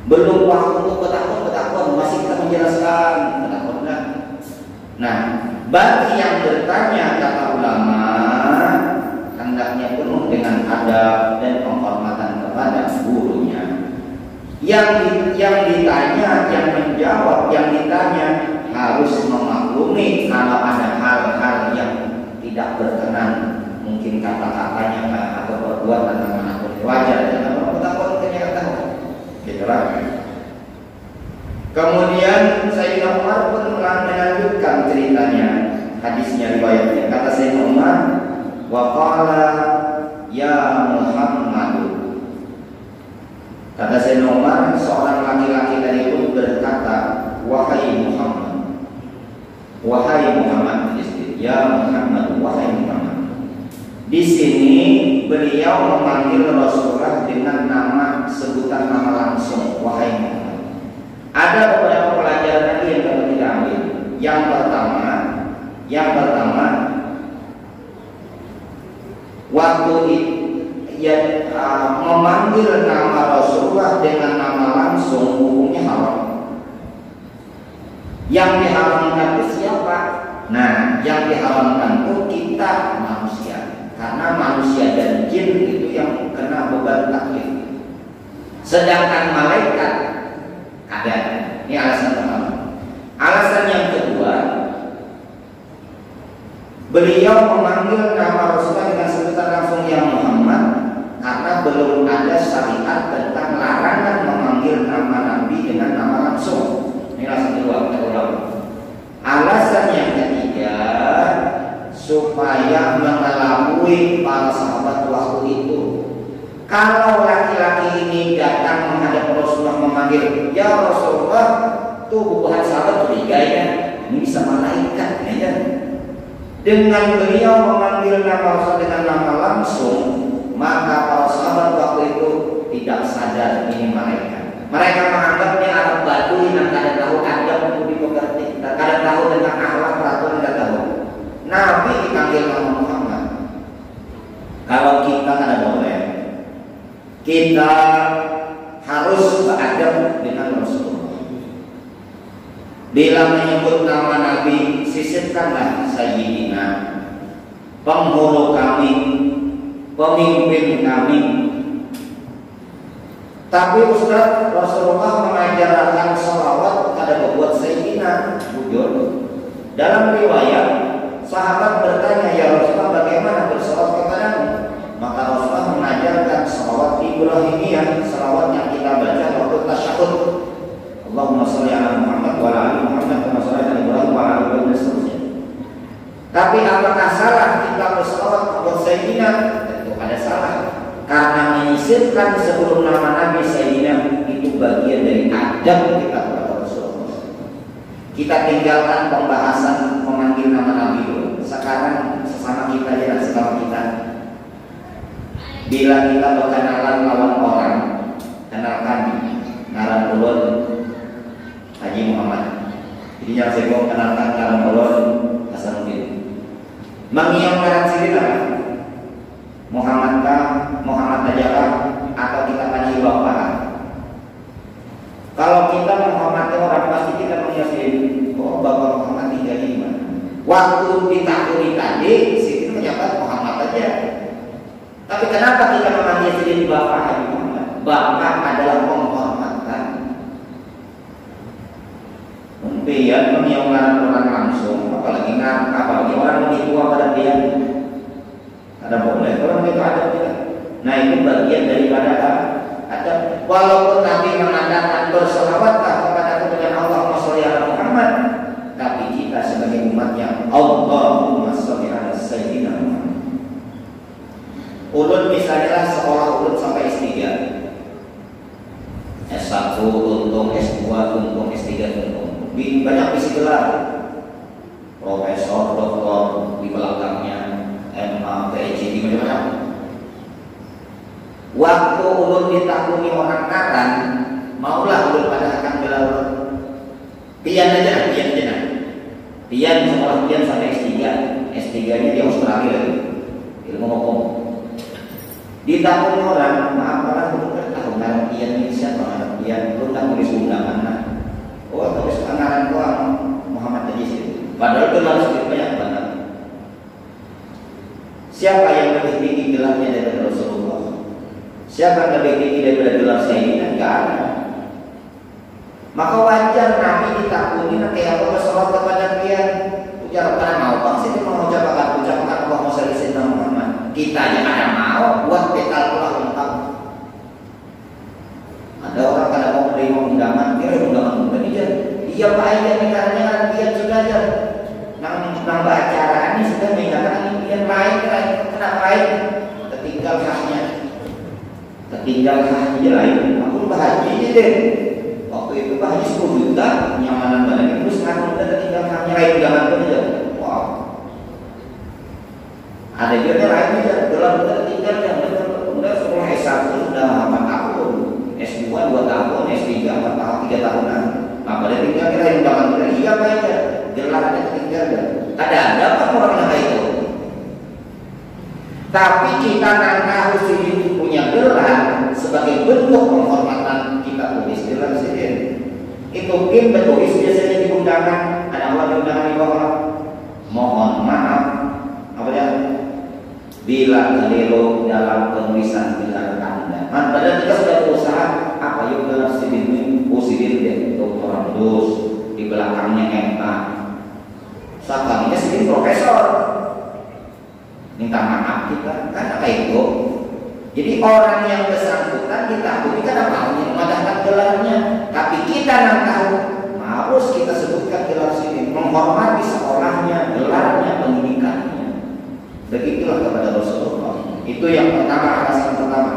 [SPEAKER 2] Belum waktu untuk bertakut masih kita menjelaskan bertakut kan. Nah bagi yang bertanya kata ulama hendaknya penuh dengan adab dan penghormatan kepada gurunya. Yang ditanya, yang menjawab, yang ditanya harus memaklumi kalau ada hal-hal yang tidak berkenan, mungkin kata-katanya atau perbuatan manapun wajar. Jangan takut tahu, gitulah. Kemudian Sayyidina Umar pun melanjutkan ceritanya, hadisnya riwayatnya. Kata Sayyidina Umar, wa qala ya Muhammad. Kata Sayyidina Umar, seorang laki-laki tadi pun berkata, wahai Muhammad, ya Muhammad, wahai Muhammad. Di sini beliau memanggil Rasulullah dengan nama sebutan nama langsung, wahai Muhammad. Ada beberapa pelajaran lagi yang perlu kita ambil. Yang pertama, waktu memanggil nama Rasulullah dengan nama langsung hukumnya haram. Yang diharamkan itu siapa? Nah, yang diharamkan itu kita manusia. Karena manusia dan jin itu yang kena beban taklif. Sedangkan malaikat ada. Ini alasan pertama. Alasan yang kedua, beliau memanggil nama Rasulullah dengan sebutan langsung yang Muhammad karena belum ada syariat tentang larangan memanggil nama Nabi dengan nama langsung. Ini alasan kedua, alasan yang ketiga, supaya mengelabui para sahabat waktu itu. Kalau laki-laki ini datang menghadap Rasulullah memanggil, ya Rasulullah, tuh bukan sahabat curiga ya, ini bisa malaikat ya. Dengan beliau memanggil nama Rasul dengan nama langsung, maka para sahabat waktu itu tidak sadar ini mereka. Mereka menganggapnya Arab Badui yang kada tahu adab untuk dipengerti, kada tahu tentang akhlak peraturan, kada tahu. Nabi dipanggil nama Muhammad. Kalau kita kada boleh, kita harus beradab dengan Rasulullah. Bila menyebut nama Nabi, sisipkanlah Sayyidina, penghulu kami, pemimpin kami. Tapi Ustaz, Rasulullah mengajarkan salawat kada berbuat Sayyidina. Bujur. Dalam riwayat, sahabat bertanya, ya Rasulullah, bagaimana bersalawat kepadamu? Maka Rasulullah mengajarkan salawat Ibrahimiyah, salawat yang kita baca waktu tasyahud. Allahumma sholli ala Muhammad wa ala ali Muhammad kama shallaita ala Ibrahim wa ala ali Ibrahim dan seterusnya. Tapi apakah salah kita bersalawat kepada Sayyidina? Tentu ada salah. Karena menyisipkan sebelum nama Nabi Sayyidina itu bagian dari adab kita kepada Rasulullah. Kita tinggalkan pembahasan memanggil nama Nabi dulu. Sekarang sesama kita ya, sesama kita. Bila kita berkenalan lawan orang, kenalkan ngaran ulun Haji Muhammad. Jadi yang saya mau kenalkan ngaran ulun Hasanuddin. Mengiang ngaran sini apa? Muhammad kah, Muhammad aja kah, atau kita panggil bapak? Kalau kita menghormati orang pasti kita mengiaskan, oh bapak Muhammad tinggal di mana? Waktu ditakuni tadi, sini menyebut Muhammad aja. Tapi kenapa kita memanggil sendiri bapak Haji Muhammad? Bapak adalah penghormatan. Kemudian mengiungkan orang langsung, apalagi orang lebih tua pada dia. Ada boleh orang itu ada tidak? Nah itu bagian daripada ada. Walaupun Nabi mengatakan berselawatlah kepada dengan Allahumma sholli ala Muhammad, tapi kita sebagai umatnya Allahumma sholli ala Sayyidina Muhammad. Ulun misalnya sekolah ulun sampai S3, S1 untung, S2 untung, S3 untung, banyak isi gelar, profesor, doktor di belakangnya, MA, PhD, macam-macam. Waktu ulun ditakuni orang kanan, maulah ulun pada akan gelar pian aja, pian sekolah pian sampai S3, S3-nya di Australia lagi, ilmu hukum. Ditakuni orang, maaf orang belum tahu ngaran pian ini siapa ngaran pian, belum tahu tulis undangan. Oh, tulis ngaran doang Muhammad aja sih. Padahal gelar sedikit banyak banget. Siapa yang lebih tinggi gelarnya daripada Rasulullah? Siapa yang lebih tinggi daripada gelar Sayyidina? Enggak ada. Maka wajar Nabi ditakuni nanti apa bersolat kepada pian. Ucapan mau bang sih mau ucapan Allahumma sholli ala Muhammad. Kita yang ada mau buat bekal pulang lengkap. Ada orang kada mau menerima undangan, dia undangan bukan dia baik dan negaranya kan dia sudah aja. Nang acara ini sudah mengatakan dia baik, kenapa baik? Ketinggal haknya lain. Aku bahagia deh. Waktu itu bahagia 10 juta, nyamanan badan terus sekarang udah ketinggal haknya lain undangan pun aja. Wow. Ada juga lain aja, dalam ketinggal yang udah sekolah S1 sudah 8 tahun, S2 2 tahun, S3 4 tahun, 3 tahunan. Apa dia tinggal kita yang undangan kita iya apa aja, gelarnya ketinggal ya. Ada apa orang yang kayak itu? Tapi kita harus punya gelar sebagai bentuk penghormatan kita tulis gelar sendiri. Itu tim bertulis biasanya di undangan, ada Allah di undangan di bawah. Mohon maaf, apa dia? Bila keliru dalam penulisan gelar Anda. Padahal kita sudah berusaha apa yuk gelar sidin dia doktor Abdus di belakangnya MA. Sahabatnya sidin profesor. Minta maaf kita kan apa itu? Jadi orang yang bersangkutan ditakuni kan apa memadahkan gelarnya, tapi kita yang tahu harus kita sebutkan gelar sidin, menghormati sekolahnya, gelarnya, pendidikannya. Begitulah kepada Rasulullah. Itu yang pertama, alasan pertama.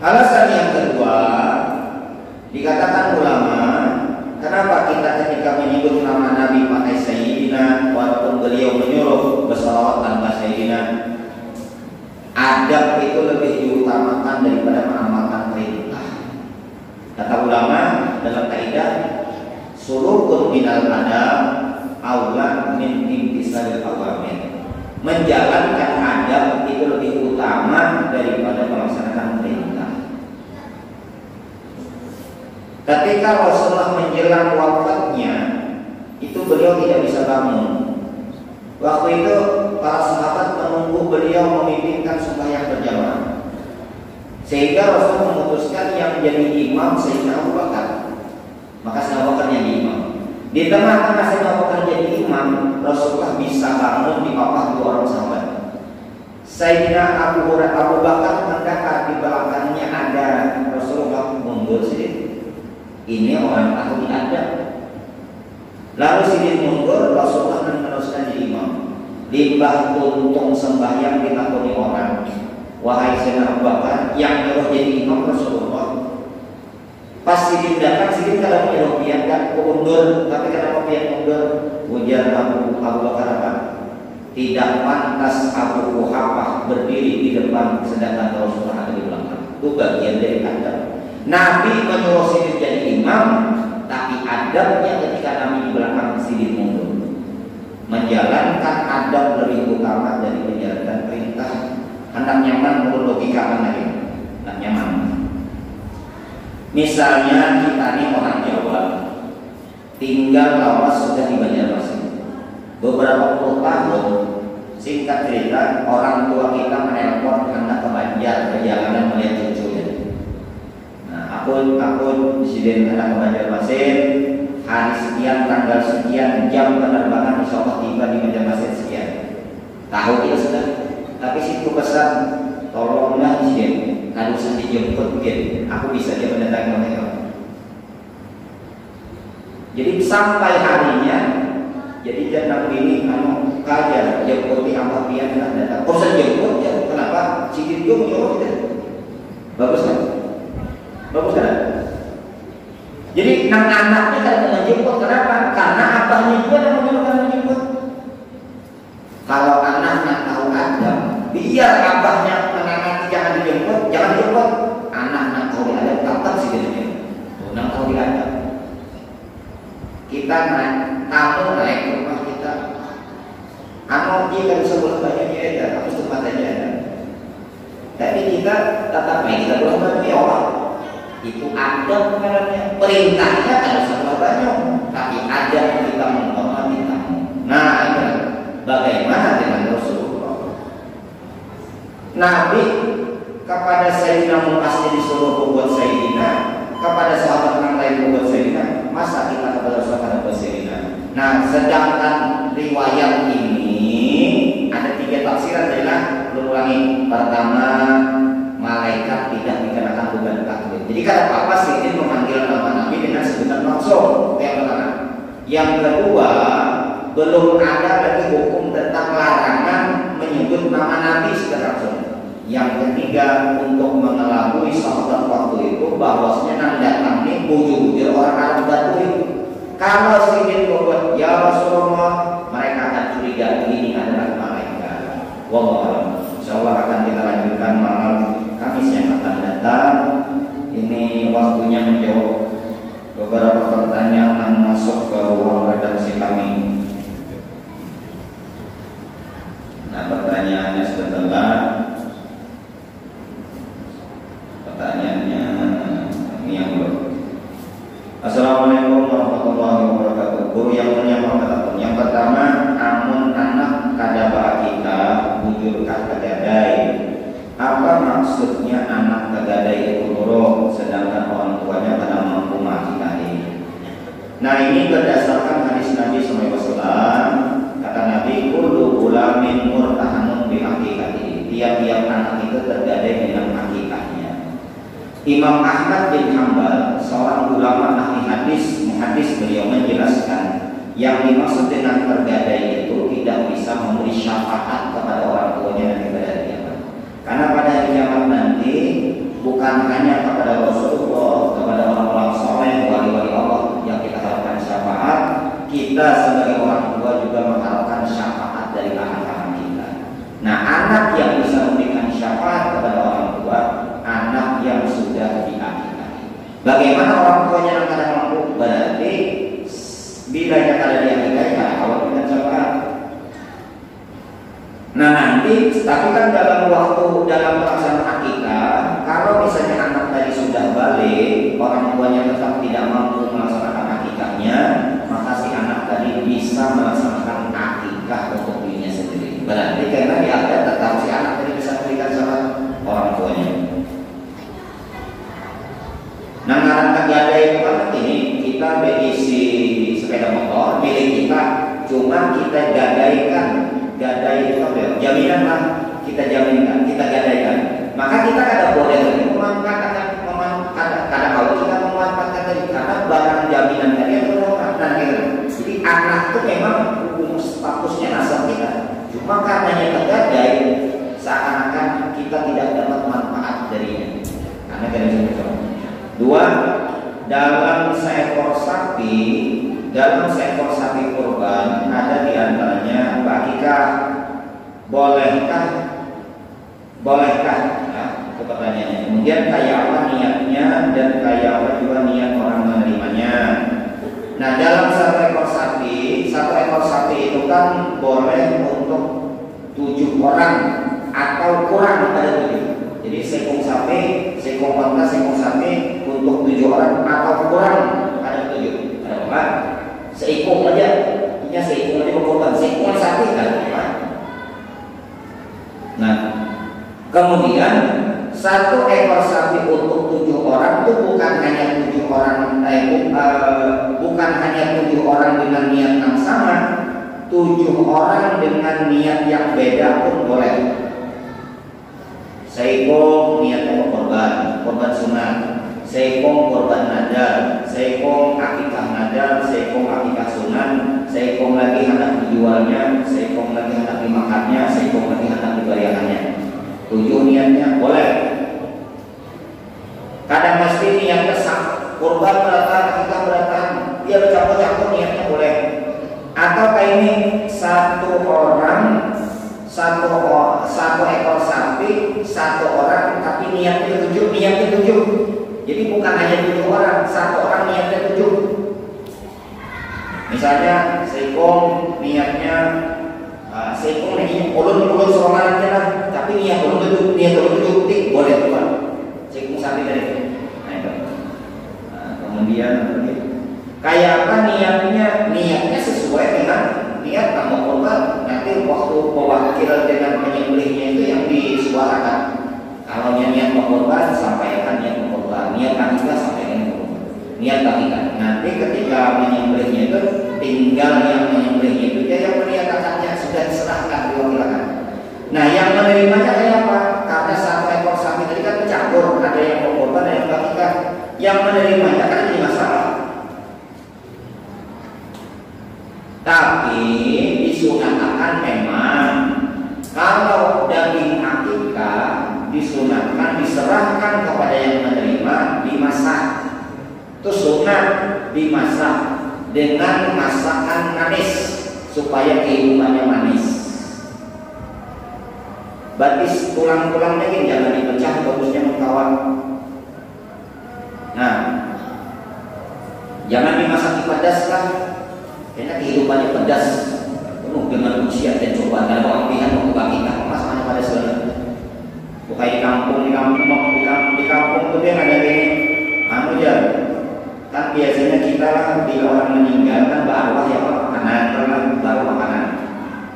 [SPEAKER 2] Alasan yang kedua, dikatakan ulama, kenapa kita ketika menyebut nama Nabi pakai itu lebih diutamakan daripada mengamalkan perintah. Kata ulama dalam kaidah sulukun minal adab aula min imtisalil awamir. Menjalankan adab itu lebih utama daripada melaksanakan perintah. Ketika Rasulullah menjelang wafatnya, itu beliau tidak bisa bangun. Waktu itu para sahabat menunggu beliau memimpinkan sembahyang berjamaah, sehingga Rasul memutuskan yang jadi imam Sayyidina Abu Bakar. Maka Sayyidina Abu Bakar jadi imam. Di tengah-tengah Sayyidina Abu Bakar jadi imam, Rasulullah bisa bangun di bawah dua orang sahabat. Sayyidina Abu Bakar mendekat, di belakangnya ada Rasulullah, mundur sedikit. Ini orang ahli adab. Lalu sedikit mundur, Rasulullah meneruskan jadi imam. Limbah tuntung sembahyang ditakuni orang. Wahai Sayyidina Abu Bakar, yang nyuruh jadi imam Rasulullah. Pas sidin datang, sidin kadang menyuruh pian dan mundur. Tapi kenapa pian mundur? Ujar Abu Bakar apa? Tidak pantas Abu Quhafah berdiri di depan sedangkan Rasulullah ada di belakang. Itu bagian dari adab. Nabi menyuruh sidin jadi imam, tapi adabnya ketika Nabi di belakang sidin mundur. Menjalankan adab lebih utama dari menjalankan perintah. Hendak nyaman menurut logika mana ya? Hendak nyaman. Misalnya kita ini orang Jawa, tinggal lama sudah di Banjarmasin, beberapa puluh tahun. Singkat cerita, orang tua kita menelpon hendak ke Banjar, perjalanan melihat cucunya. Nah, aku disini hendak ke Banjarmasin, hari sekian, tanggal sekian, jam penerbangan insya Allah tiba di Banjarmasin sekian. Tahu dia sudah, tapi situ pesan, tolonglah izin. Kalau usah dijemput mungkin aku bisa dia mendatangi mereka. Jadi sampai harinya, jadi jangan ini anu kaya jemputi apa pian dan datang. Kau usah jemput ya, kenapa? Cikit juga menyuruh kita. Bagus kan? Bagus kan? Jadi anaknya kan menjemput, kenapa? Karena abahnya juga yang menyuruh menjemput. Kalau anaknya tahu adab, biar abahnya jangan dijemput, jangan dijemput. Anak tahu diadab, tetap sih dia. Tunang tahu diadab. Kita tamu naik ke rumah kita. Anak dia kan sebuah banyaknya ada, harus tempat aja ada. Tapi kita tetap main kita belum banyak orang. Itu adab namanya. Perintahnya harus sebuah banyak, tapi ada kita menghormati tamu. Nah, ini bagaimana dengan Rasulullah? Nabi kepada Sayyidina Mu'az disuruh membuat Sayyidina, kepada sahabat yang lain membuat Sayyidina, masa kita kepada sahabat membuat Sayyidina? Nah, sedangkan riwayat ini ada tiga tafsiran adalah ulangi. Pertama, malaikat tidak dikenakan beban takdir. Jadi kalau apa Sayyidina memanggil nama Nabi dengan sebutan langsung. Yang pertama. Yang kedua, belum ada lagi hukum tentang larangan menyebut nama Nabi secara langsung. Yang ketiga, untuk mengelabui sahabat waktu itu bahwasanya nang datang ini bujur-bujur orang Arab Badui. Kalau sedikit membuat ya Rasulullah, mereka akan curiga ini adalah malaikat. Wallahu insyaallah akan kita lanjutkan malam Kamis yang akan datang. Ini waktunya menjawab beberapa pertanyaan yang masuk ke ruang redaksi kami. Nah, pertanyaannya sebentar. Pertanyaannya ini yang belum. Assalamualaikum warahmatullahi wabarakatuh. Guru yang mulia mengatakan, yang pertama, amun anak kadaba kita bujurkah kegadai. Apa maksudnya anak kegadai itu turun sedangkan orang tuanya pada mampu menafkahi? Nah, ini berdasarkan hadis Nabi SAW. Kata Nabi, kullu gulamin murtahanun bihaqikati. Tiap-tiap anak itu tergadai dengan hakikatnya. Imam Ahmad bin Hanbal, seorang ulama ahli hadis, muhadis, beliau menjelaskan yang dimaksud dengan tergadai itu tidak bisa memberi syafaat kepada orang tuanya dan kepada dia. Karena pada hari kiamat nanti bukan hanya kepada Rasulullah, kepada orang-orang soleh, wali-wali Allah yang kita harapkan syafaat, kita sebagai orang tua juga mengharapkan syafaat dari anak-anak kita. Nah, anak yang bisa memberikan syafaat kepada Nah nanti, tapi kan dalam pelaksanaan akikah, kalau misalnya anak tadi sudah balik, orang tuanya tetap tidak mampu melaksanakan akikahnya, maka si anak tadi bisa melaksanakan akikah untuk dirinya sendiri. Berarti karena di akad tetap si anak tadi bisa memberikan sama orang tuanya. Nah ngaran gadai itu kan ini kita berisi sepeda motor milik kita, cuma kita gadaikan. Gadai itu apa? Jaminan lah, kita jaminkan, kita gadaikan. Maka kita kada boleh lagi memanfaatkan kadang kalau kita memanfaatkan tadi karena barang jaminan tadi itu orang. Jadi anak itu memang statusnya nasab kita. Cuma karenanya tergadai, seakan-akan kita tidak dapat manfaat darinya. Karena dari itu. Dua, dalam seekor sapi kurban ada di antaranya akikah. Bolehkah? Ya, itu pertanyaannya. Kemudian kayak apa niatnya dan kayak apa juga niat orang menerimanya. Nah dalam satu ekor sapi itu kan boleh untuk 7 orang atau kurang ada 7. Jadi sekong onta, sekong sapi untuk 7 orang atau kurang ada 7. Ada apa? Seekor aja, berkorban. Seekor sapi kan? Nah, kemudian satu ekor sapi untuk 7 orang itu bukan hanya 7 orang dengan niat yang sama, 7 orang dengan niat yang beda pun boleh. Seekor niatnya korban sunat, seekor korban nadar, seekor akikah nadar, seekor akikah sunat, seekor lagi hendak dijualnya, seekor lagi hendak dimakannya, seekor lagi hendak dibayarkannya. 7 niatnya boleh. Kadang mesti niat kesal, korban beratan, akikah beratan, dia bercampur-campur niatnya boleh. Atau kayak ini satu ekor sapi, 1 orang tapi niatnya 7. Jadi bukan hanya 7 orang, 1 orang niatnya 7. Misalnya seekor niatnya ulun sorangan aja lah, tapi niat ulun 7 tik boleh tuan. Seekor sapi dari itu. Nah itu. Kemudian kayak apa niatnya sesuai dengan niat kamu korban. Nanti waktu mewakil dengan penyembelihnya itu yang disuarakan. Kalau niat korban sampaikan niat korban, niat akikah sampaikan niat akikah. Nanti ketika menyembelihnya itu tinggal yang menyembelihnya itu dia yang menyatakannya sudah diserahkan diwakilkan. Nah yang menerimanya kayak apa? Karena satu ekor sapi tadi kan bercampur, ada yang korban, ada yang akikah. Yang menerimanya kan jadi masalah. Tapi disunatkan memang kalau daging akikah disunatkan diserahkan kepada yang menerima, dimasak. Itu sunat, dimasak dengan masakan manis supaya kehidupannya manis. Batis tulang-tulangnya ini jangan dipecah, bagusnya mengkawat. Nah, jangan dimasak pedas lah. Karena kehidupannya pedas, penuh dengan usia dan cobaan. Kalau orang pihak mau kebagikan, masakannya pada segala. Bukan di kampung tuh dia ada ini. Ya, kan biasanya kita di orang meninggal kan berarwah ya makanan, baru makanan.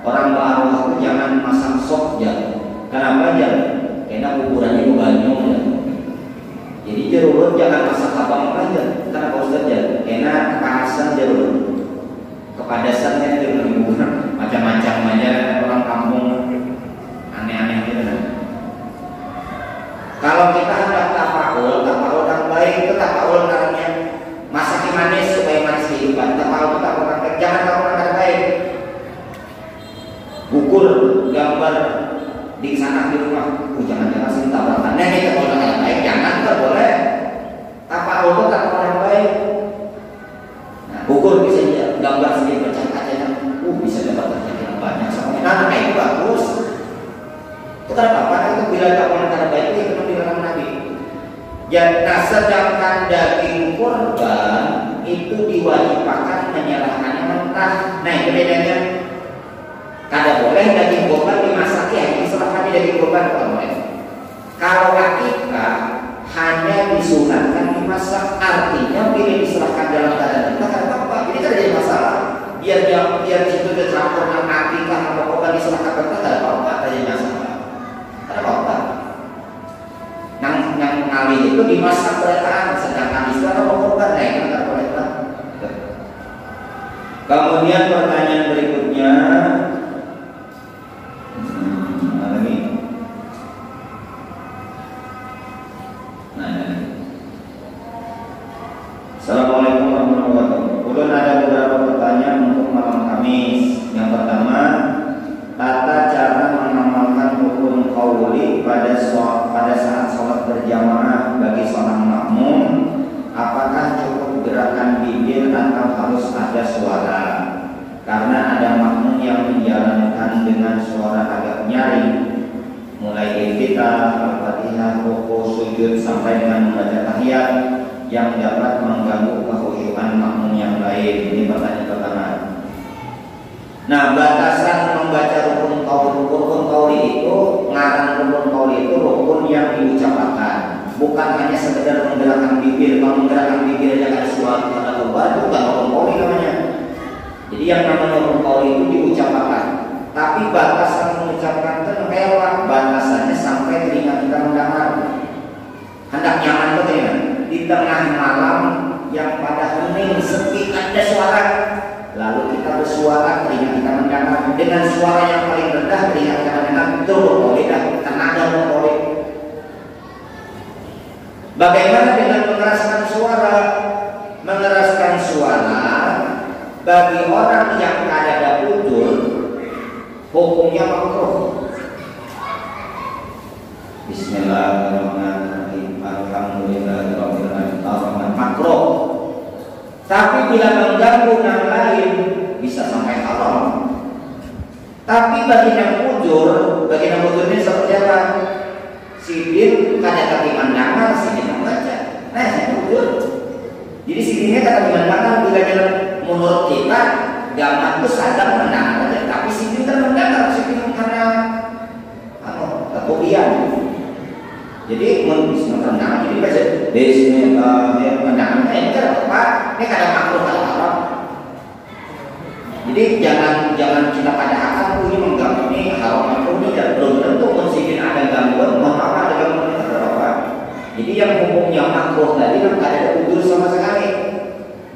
[SPEAKER 2] Orang berarwah itu jangan masak sop ya. Kenapa ya? Karena kuburannya banyak ya. Jadi jeruk jangan masak abang aja. Kenapa Ustaz ya? Karena kepanasan jeruk. Kepadasannya itu macam-macam aja orang kampung aneh-aneh gitu. Kalau kita hendak tafaul yang baik itu tafaul karena masak manis supaya manis kehidupan. Tafaul itu tafaul jangan tafaul yang baik. Gugur gambar di sana di rumah, jangan sini tabrakan. Nah ini tafaul yang baik jangan nggak boleh. Tafaul itu tafaul yang baik. Nah, gugur bisa gambar sedikit pecah kacanya, bisa dapat terjadi yang banyak. Soalnya kayak itu bagus. Itu kenapa? Itu bila tafaul yang baik itu memang dilarang Nabi. Nah, sedangkan daging kurban itu diwajibkan menyerahkannya mentah. Nah itu bedanya. Kada boleh daging kurban dimasak menjadi korban oleh. Kalau akikah hanya disunatkan dimasak, artinya bila diserahkan dalam keadaan kita kan apa? Ini kan jadi masalah. Biar situ tercampur dengan akikah atau korban diserahkan kita ada apa-apa, ada masalah. Ada apa-apa. Yang ngalih itu dimasak berataan, sedangkan istilah atau korban naik kan boleh. Kemudian pertanyaan berikutnya, Assalamualaikum warahmatullahi wabarakatuh. Ulun ada beberapa pertanyaan untuk malam Kamis. Yang pertama, tata cara mengamalkan rukun qauli pada saat sholat berjamaah bagi seorang makmum. Apakah cukup gerakan bibir atau harus ada suara? Karena ada makmum yang menjalankan dengan suara agak nyaring, mulai iftitah, al-fatihah, ruku, sujud sampai dengan membaca tahiyat, yang dapat mengganggu kekhusyukan makmum yang lain. Ini pertanyaan pertama. Nah, batasan membaca rukun qauli itu, ngaran rukun qauli itu rukun yang diucapkan, bukan hanya sekedar menggerakkan bibir. Kalau menggerakkan bibir aja ada suara pada keluar, bukan rukun qauli namanya. Jadi yang namanya rukun qauli itu diucapkan, tapi batasan mengucapkan itu kayak batasannya sampai telinga kita mendengar. Hendak nyaman betul ya. Di tengah malam yang pada hening sepi ada suara, lalu kita bersuara, telinga kita mendengar dengan suara yang paling rendah, telinga kita mendengar, itu boleh dah, tenaga boleh. Bagaimana dengan mengeraskan suara? Mengeraskan suara bagi orang yang ada udzur hukumnya makruh. Bismillahirrahmanirrahim. Alhamdulillahirabbil alamin. Makruh. Tapi bila mengganggu yang lain bisa sampai haram. Tapi bagi yang udzur ini seperti apa? Sibir kada kaki mendengar, sibir membaca. Nah, itu udzur. Jadi sibirnya kada mendengar bila menurut kita gambar itu sadar mendengar, tapi sibir kan mendengar, sibir karena kemudian. Jadi mendengar jadi baca Bismillahirrahmanirrahim. Ini kan apa? Ini kadang makruh kalau haram. Jadi jangan kita pada akal ini mengganggu ini haram makruh ini dan belum tentu mensibin ada gangguan, ada gangguan itu apa? Jadi yang hukumnya makruh tadi kan tidak ada udzur sama sekali.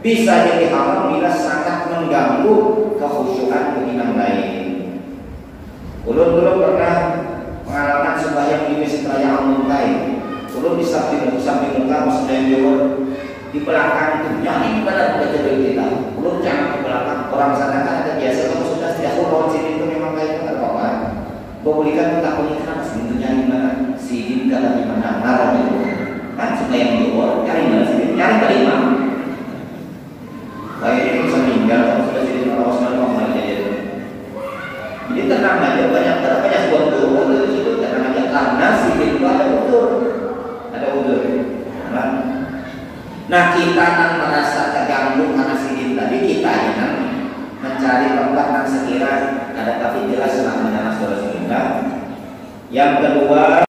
[SPEAKER 2] Bisa jadi haram bila sangat mengganggu kekhusyukan yang lain. Ulun dulu pernah pengalaman sembahyang di masjid raya Al-Muntai. Ulun di samping muka sedang di belakang itu nyanyi pada baca kita. Ulun jangan di belakang, orang sana kan ada biasa kalau sudah tidak ulun sini itu memang kayak itu apa? Bolehkan tak boleh kan sini nyanyi mana? Sini kalau di mana marah itu kan sembahyang di luar cari mana sini cari pada imam. Baik itu bisa meninggal kalau sudah sini kalau sudah mau jadi. Jadi tenang aja, banyak buat dulu itu situ tenang aja karena sih itu ada udzur. Nah kita akan merasa terganggu karena sidin tadi, kita yang mencari tempat yang sekira ada tapi jelas selama suara sehingga. Yang kedua